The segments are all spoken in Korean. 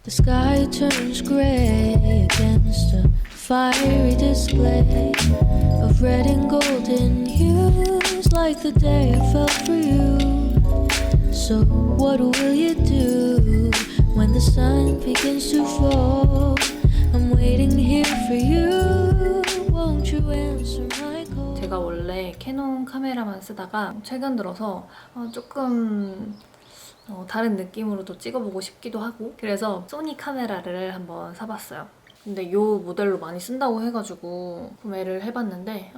The sky turns gray against a fiery display of red and golden hues, like the day I fell for you. So what will you do when the sun begins to fall? I'm waiting here for you. Won't you answer my call? 제가 원래 캐논 카메라만 쓰다가 최근 들어서 조금 다른 느낌으로도 찍어보고 싶기도 하고, 그래서 소니 카메라를 한번 사봤어요. 근데 이 모델로 많이 쓴다고 해가지고 구매를 해봤는데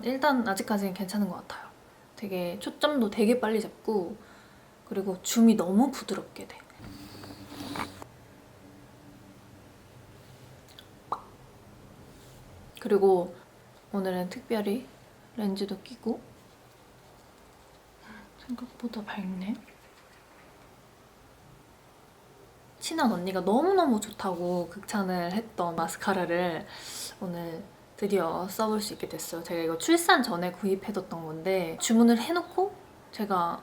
일단 아직까지는 괜찮은 것 같아요. 되게 초점도 되게 빨리 잡고, 그리고 줌이 너무 부드럽게 돼. 그리고 오늘은 특별히 렌즈도 끼고, 생각보다 밝네. 친한 언니가 너무너무 좋다고 극찬을 했던 마스카라를 오늘 드디어 써볼 수 있게 됐어요. 제가 이거 출산 전에 구입해뒀던 건데 주문을 해놓고 제가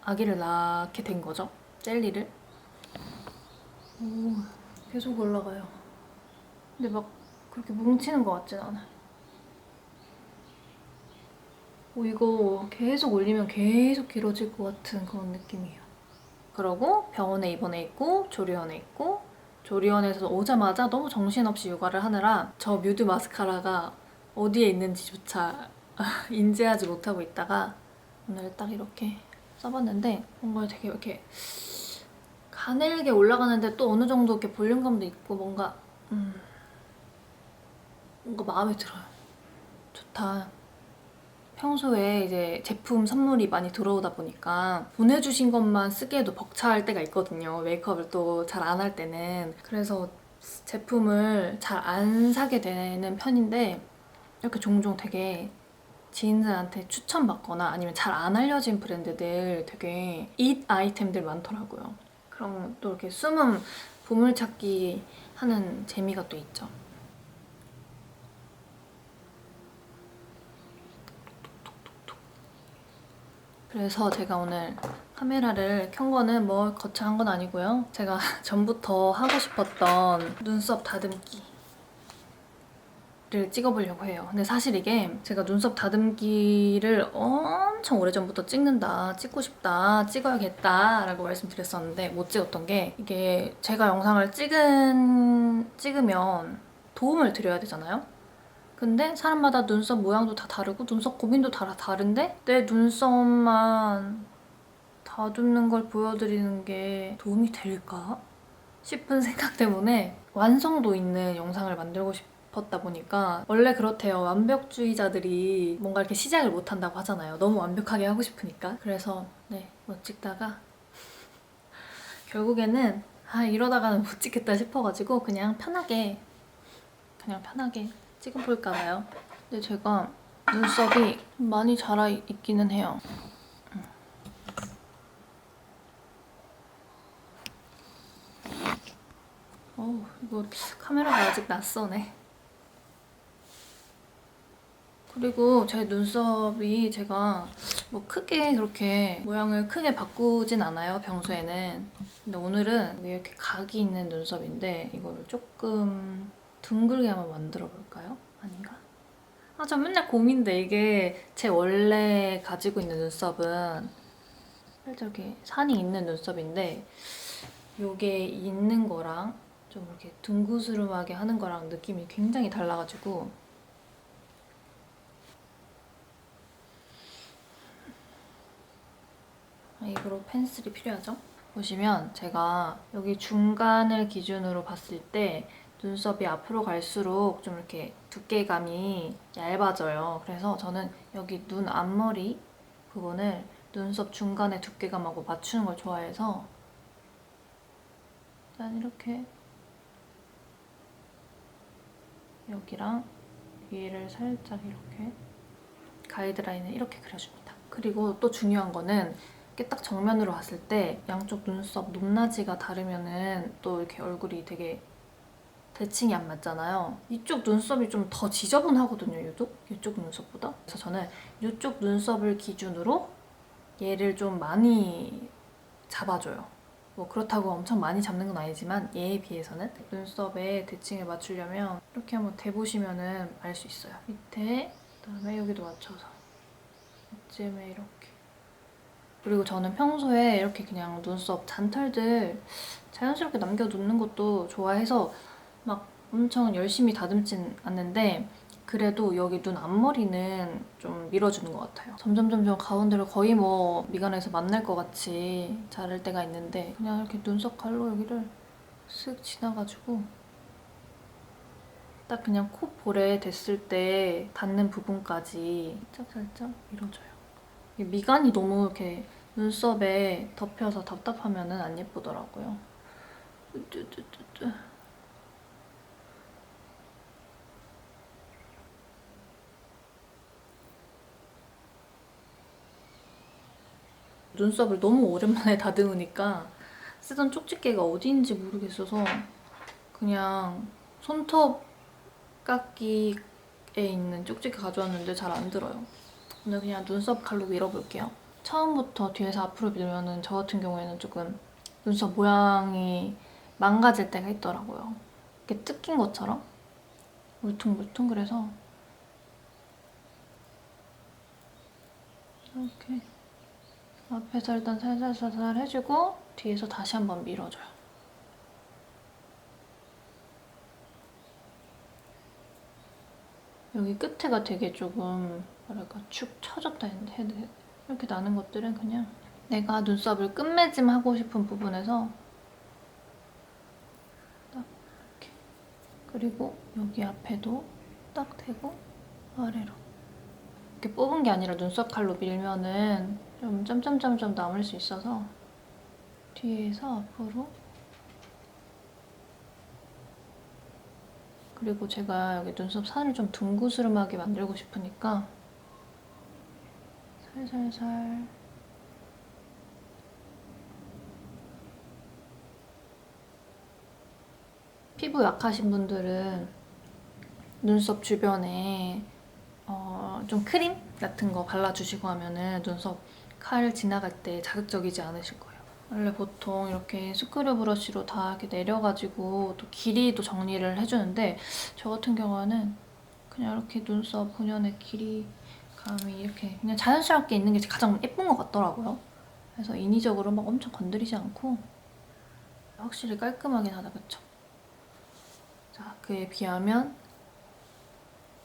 아기를 낳게 된 거죠. 젤리를. 오, 계속 올라가요. 근데 막 그렇게 뭉치는 것 같진 않아요. 이거 계속 올리면 계속 길어질 것 같은 그런 느낌이에요. 그러고 병원에 입원해 있고 조리원에 있고, 조리원에서 오자마자 너무 정신없이 육아를 하느라 저 뮤드 마스카라가 어디에 있는지조차 인지하지 못하고 있다가 오늘 딱 이렇게 써봤는데 뭔가 되게 이렇게 가늘게 올라가는데 또 어느 정도 이렇게 볼륨감도 있고 뭔가 마음에 들어요. 좋다. 평소에 이제 제품 선물이 많이 들어오다 보니까 보내주신 것만 쓰기에도 벅차할 때가 있거든요. 메이크업을 또 잘 안 할 때는. 그래서 제품을 잘 안 사게 되는 편인데 이렇게 종종 되게 지인들한테 추천받거나 아니면 잘 안 알려진 브랜드들 되게 잇 아이템들 많더라고요. 그럼 또 이렇게 숨은 보물찾기 하는 재미가 또 있죠. 그래서 제가 오늘 카메라를 켠 거는 뭐 거창한 건 아니고요. 제가 전부터 하고 싶었던 눈썹 다듬기를 찍어보려고 해요. 근데 사실 이게 제가 눈썹 다듬기를 엄청 오래전부터 찍고 싶다, 찍어야겠다 라고 말씀드렸었는데 못 찍었던 게, 이게 제가 영상을 찍으면 도움을 드려야 되잖아요. 근데 사람마다 눈썹 모양도 다 다르고 눈썹 고민도 다 다른데 내 눈썹만 다듬는 걸 보여드리는 게 도움이 될까 싶은 생각 때문에 완성도 있는 영상을 만들고 싶었다 보니까, 원래 그렇대요. 완벽주의자들이 뭔가 이렇게 시작을 못한다고 하잖아요. 너무 완벽하게 하고 싶으니까. 그래서 못 찍다가 결국에는 이러다가는 못 찍겠다 싶어가지고 그냥 편하게 찍어볼까 봐요. 근데 제가 눈썹이 많이 자라 있기는 해요. 이거 카메라가 아직 낯서네. 그리고 제 눈썹이 제가 뭐 크게 그렇게 모양을 크게 바꾸진 않아요, 평소에는. 근데 오늘은 이렇게 각이 있는 눈썹인데 이거를 조금 둥글게 한번 만들어 볼까요? 아닌가? 저 맨날 고민돼. 이게 제 원래 가지고 있는 눈썹은 살짝 이렇게 산이 있는 눈썹인데 요게 있는 거랑 좀 이렇게 둥그스름하게 하는 거랑 느낌이 굉장히 달라가지고 입으로 펜슬이 필요하죠? 보시면 제가 여기 중간을 기준으로 봤을 때 눈썹이 앞으로 갈수록 좀 이렇게 두께감이 얇아져요. 그래서 저는 여기 눈 앞머리 부분을 눈썹 중간의 두께감하고 맞추는 걸 좋아해서 일단 이렇게 여기랑 위를 살짝 이렇게 가이드라인을 이렇게 그려줍니다. 그리고 또 중요한 거는 이렇게 딱 정면으로 봤을 때 양쪽 눈썹 높낮이가 다르면은 또 이렇게 얼굴이 되게 대칭이 안 맞잖아요. 이쪽 눈썹이 좀 더 지저분하거든요, 유독? 이쪽 눈썹보다. 그래서 저는 이쪽 눈썹을 기준으로 얘를 좀 많이 잡아줘요. 뭐 그렇다고 엄청 많이 잡는 건 아니지만 얘에 비해서는 눈썹에 대칭을 맞추려면 이렇게 한번 대보시면은 알 수 있어요. 밑에 그다음에 여기도 맞춰서 이쯤에 이렇게. 그리고 저는 평소에 이렇게 그냥 눈썹 잔털들 자연스럽게 남겨놓는 것도 좋아해서 막 엄청 열심히 다듬진 않는데 그래도 여기 눈 앞머리는 좀 밀어주는 것 같아요. 점점 가운데를 거의 뭐 미간에서 만날 것 같이 자를 때가 있는데 그냥 이렇게 눈썹 칼로 여기를 쓱 지나가지고 딱 그냥 콧볼에 댔을 때 닿는 부분까지 살짝 밀어줘요. 미간이 너무 이렇게 눈썹에 덮여서 답답하면 안 예쁘더라고요. 눈썹을 너무 오랜만에 다듬으니까 쓰던 쪽집게가 어디인지 모르겠어서 그냥 손톱 깎기에 있는 쪽집게 가져왔는데 잘 안 들어요. 오늘 그냥 눈썹 칼로 밀어볼게요. 처음부터 뒤에서 앞으로 밀면은 저 같은 경우에는 조금 눈썹 모양이 망가질 때가 있더라고요. 이렇게 뜯긴 것처럼 울퉁불퉁. 그래서 이렇게 앞에서 일단 살살 해주고 뒤에서 다시 한번 밀어줘요. 여기 끝에가 되게 조금 뭐랄까 축 처졌다 했는데 이렇게 나는 것들은 그냥 내가 눈썹을 끝매짐하고 싶은 부분에서 딱 이렇게. 그리고 여기 앞에도 딱 대고 아래로 이렇게 뽑은 게 아니라 눈썹 칼로 밀면은 좀 점점점점 남을 수 있어서 뒤에서 앞으로. 그리고 제가 여기 눈썹 산을 좀 둥그스름하게 만들고 싶으니까 살살살. 피부 약하신 분들은 눈썹 주변에 좀 크림 같은 거 발라주시고 하면은 눈썹 칼 지나갈 때 자극적이지 않으실 거예요. 원래 보통 이렇게 스크류 브러쉬로 다 이렇게 내려가지고 또 길이도 정리를 해주는데 저 같은 경우는 그냥 이렇게 눈썹 본연의 길이감이 이렇게 그냥 자연스럽게 있는 게 가장 예쁜 것 같더라고요. 그래서 인위적으로 막 엄청 건드리지 않고 확실히 깔끔하긴 하다, 그쵸? 자, 그에 비하면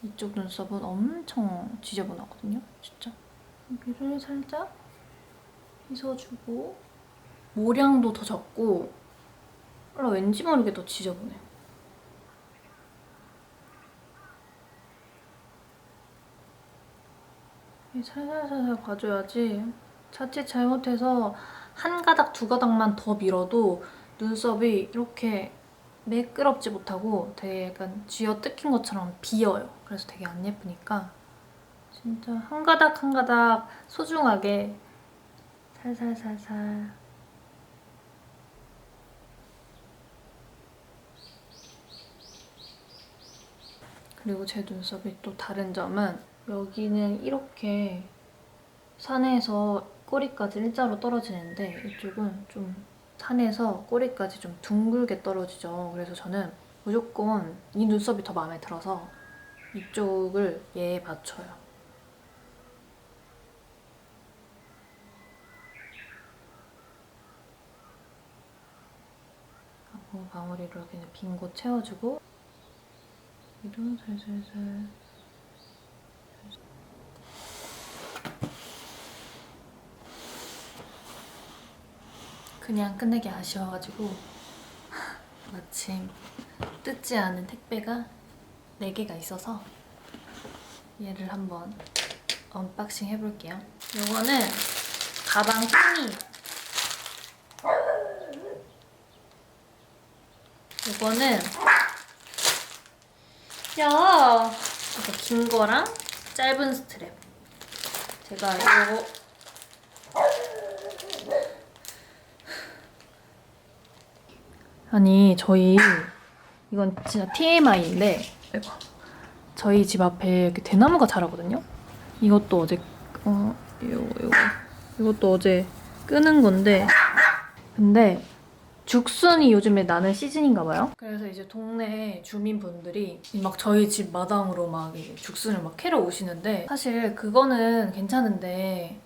이쪽 눈썹은 엄청 지저분하거든요, 진짜. 여기를 살짝 빗어주고 모량도 더 적고 왠지 모르게 더 지저분해요. 살살살살 봐줘야지 자칫 잘못해서 한 가닥 두 가닥만 더 밀어도 눈썹이 이렇게 매끄럽지 못하고 되게 약간 쥐어 뜯긴 것처럼 비어요. 그래서 되게 안 예쁘니까 진짜 한 가닥 한 가닥 소중하게 살살살살. 그리고 제 눈썹이 또 다른 점은 여기는 이렇게 산에서 꼬리까지 일자로 떨어지는데 이쪽은 좀 산에서 꼬리까지 좀 둥글게 떨어지죠. 그래서 저는 무조건 이 눈썹이 더 마음에 들어서 이쪽을 얘에 맞춰요. 하고 마무리로 그냥 빈 곳 채워주고 위로 살살살. 그냥 끝내기 아쉬워가지고 마침 뜯지 않은 택배가 4개가 있어서 얘를 한번 언박싱 해볼게요. 이거는 가방 끈이. 이거는 이렇게 긴 거랑 짧은 스트랩. 제가 이거 아니 저희 이건 진짜 TMI인데 저희 집 앞에 이렇게 대나무가 자라거든요. 이것도 어제 이것도 어제 끄는 건데 근데 죽순이 요즘에 나는 시즌인가 봐요. 그래서 이제 동네 주민분들이 막 저희 집 마당으로 막 이제 죽순을 막 캐러 오시는데, 사실 그거는 괜찮은데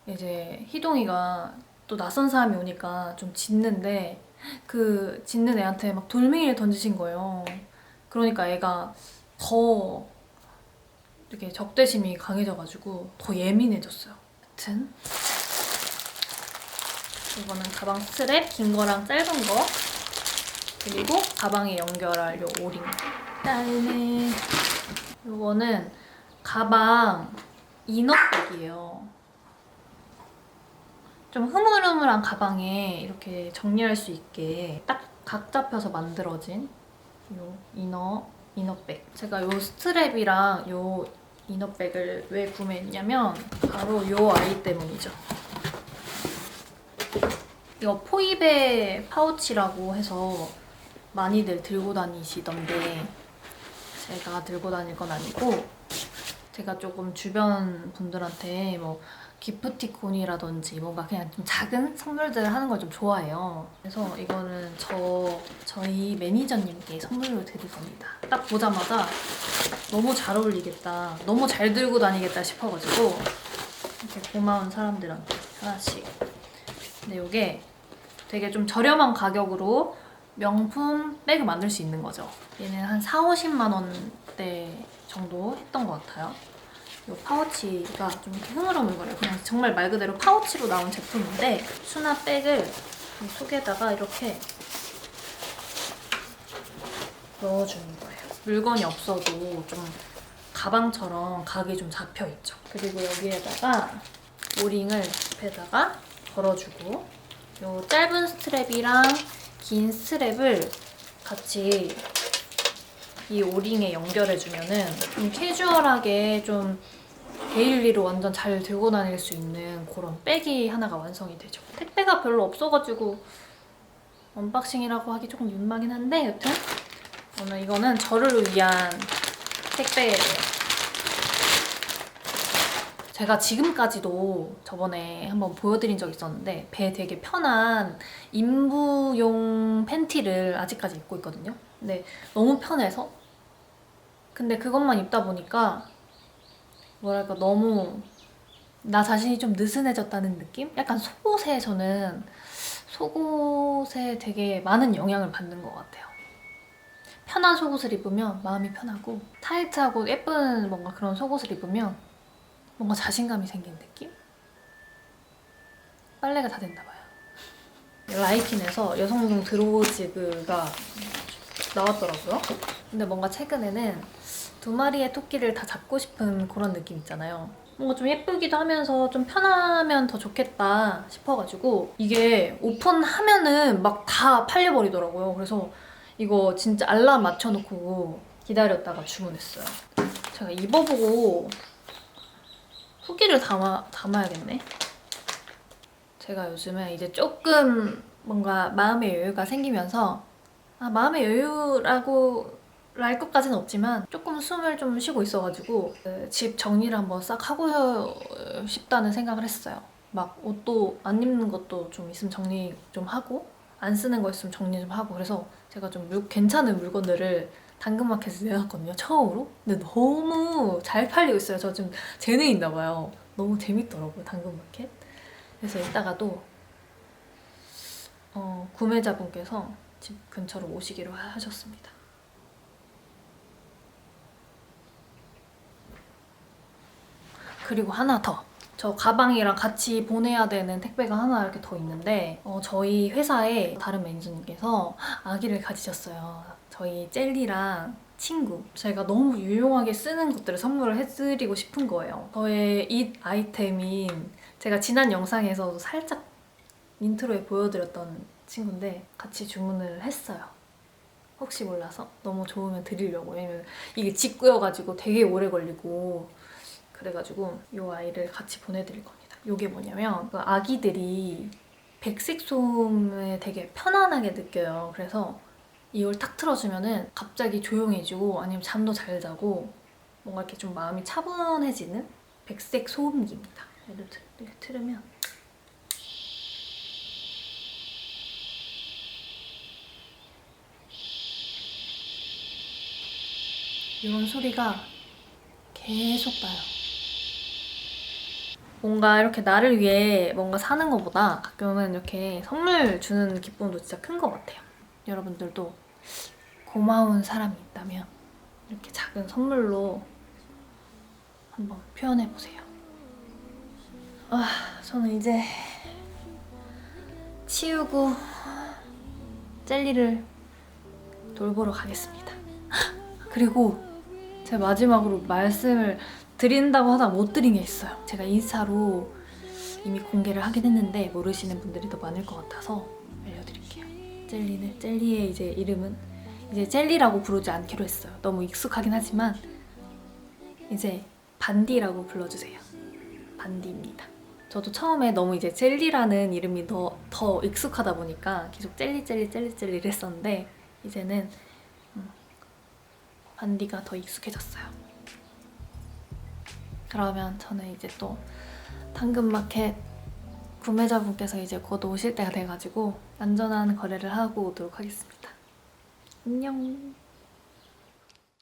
이제 희동이가 또 낯선 사람이 오니까 좀 짖는데, 그 짖는 애한테 막 돌멩이를 던지신 거예요. 그러니까 애가 더 이렇게 적대심이 강해져가지고 더 예민해졌어요. 하여튼 이거는 가방 스트랩, 긴 거랑 짧은 거, 그리고 가방에 연결할 요 오링. 그다음에 이거는 가방 이너백이에요. 좀 흐물흐물한 가방에 이렇게 정리할 수 있게 딱 각 잡혀서 만들어진 요 이너백. 제가 요 스트랩이랑 요 이너백을 왜 구매했냐면 바로 요 아이 때문이죠. 이거 포이베 파우치라고 해서 많이들 들고 다니시던데, 제가 들고 다닐 건 아니고, 제가 조금 주변 분들한테 뭐 기프티콘이라든지 뭔가 그냥 좀 작은 선물들을 하는 걸 좀 좋아해요. 그래서 이거는 저희 매니저님께 선물로 드릴 겁니다. 딱 보자마자 너무 잘 어울리겠다, 너무 잘 들고 다니겠다 싶어가지고 이렇게 고마운 사람들한테 하나씩. 근데 이게 되게 좀 저렴한 가격으로 명품 백을 만들 수 있는 거죠. 얘는 한 40~50만 원대 정도 했던 것 같아요. 이 파우치가 좀 이렇게 흐물흐물거려요. 그냥 정말 말 그대로 파우치로 나온 제품인데, 수납 백을 이 속에다가 이렇게 넣어주는 거예요. 물건이 없어도 좀 가방처럼 각이 좀 잡혀있죠. 그리고 여기에다가 오링을 옆에다가 걸어주고, 요 짧은 스트랩이랑 긴 스트랩을 같이 이 오링에 연결해주면은 좀 캐주얼하게 좀 데일리로 완전 잘 들고 다닐 수 있는 그런 백이 하나가 완성이 되죠. 택배가 별로 없어가지고 언박싱이라고 하기 조금 민망하긴 한데, 여튼 오늘 이거는 저를 위한 택배예요. 제가 지금까지도 저번에 한번 보여드린 적 있었는데, 배 되게 편한 인부용 팬티를 아직까지 입고 있거든요. 근데 너무 편해서, 근데 그것만 입다 보니까 뭐랄까 너무 나 자신이 좀 느슨해졌다는 느낌? 약간 저는 속옷에 되게 많은 영향을 받는 것 같아요. 편한 속옷을 입으면 마음이 편하고, 타이트하고 예쁜 뭔가 그런 속옷을 입으면 뭔가 자신감이 생기는 느낌? 빨래가 다 됐나 봐요. 라이킨에서 여성용 드로우지그가 나왔더라고요. 근데 뭔가 최근에는 두 마리의 토끼를 다 잡고 싶은 그런 느낌 있잖아요. 뭔가 좀 예쁘기도 하면서 좀 편하면 더 좋겠다 싶어가지고, 이게 오픈하면은 막 다 팔려버리더라고요. 그래서 이거 진짜 알람 맞춰놓고 기다렸다가 주문했어요. 제가 입어보고 후기를 담아야겠네. 제가 요즘에 이제 조금 뭔가 마음의 여유가 생기면서, 마음의 여유라고 할 것까지는 없지만 조금 숨을 좀 쉬고 있어가지고 집 정리를 한번 싹 하고 싶다는 생각을 했어요. 막 옷도 안 입는 것도 좀 있으면 정리 좀 하고, 안 쓰는 거 있으면 정리 좀 하고, 그래서 제가 좀 괜찮은 물건들을 당근마켓에 내놨거든요, 처음으로. 근데 너무 잘 팔리고 있어요. 저 좀 재능 있나 봐요. 너무 재밌더라고요, 당근마켓. 그래서 이따가도 구매자분께서 집 근처로 오시기로 하셨습니다. 그리고 하나 더. 저 가방이랑 같이 보내야 되는 택배가 하나 이렇게 더 있는데, 저희 회사에 다른 매니저님께서 아기를 가지셨어요. 저희 젤리랑 친구. 제가 너무 유용하게 쓰는 것들을 선물을 해드리고 싶은 거예요. 저의 잇 아이템인, 제가 지난 영상에서도 살짝 인트로에 보여드렸던 친구인데 같이 주문을 했어요. 혹시 몰라서 너무 좋으면 드리려고. 왜냐면 이게 직구여가지고 되게 오래 걸리고 그래가지고 이 아이를 같이 보내드릴 겁니다. 이게 뭐냐면, 아기들이 백색 소음에 되게 편안하게 느껴요. 그래서 이걸 탁 틀어주면은 갑자기 조용해지고, 아니면 잠도 잘 자고, 뭔가 이렇게 좀 마음이 차분해지는 백색 소음기입니다. 얘를 이렇게 틀으면 이런 소리가 계속 나요. 뭔가 이렇게 나를 위해 뭔가 사는 것보다 가끔은 이렇게 선물 주는 기쁨도 진짜 큰 것 같아요. 여러분들도 고마운 사람이 있다면 이렇게 작은 선물로 한번 표현해보세요. 저는 이제 치우고 젤리를 돌보러 가겠습니다. 그리고 제가 마지막으로 말씀을 드린다고 하다 못 드린 게 있어요. 제가 인스타로 이미 공개를 하긴 했는데 모르시는 분들이 더 많을 것 같아서 알려드릴게요. 젤리의 이제 이름은 이제 젤리라고 부르지 않기로 했어요. 너무 익숙하긴 하지만 이제 반디라고 불러주세요. 반디입니다. 저도 처음에 너무 이제 젤리라는 이름이 더 익숙하다 보니까 계속 젤리를 했었는데 이제는 반디가 더 익숙해졌어요. 그러면 저는 이제 또 당근마켓 구매자분께서 이제 곧 오실 때가 돼가지고 안전한 거래를 하고 오도록 하겠습니다. 안녕.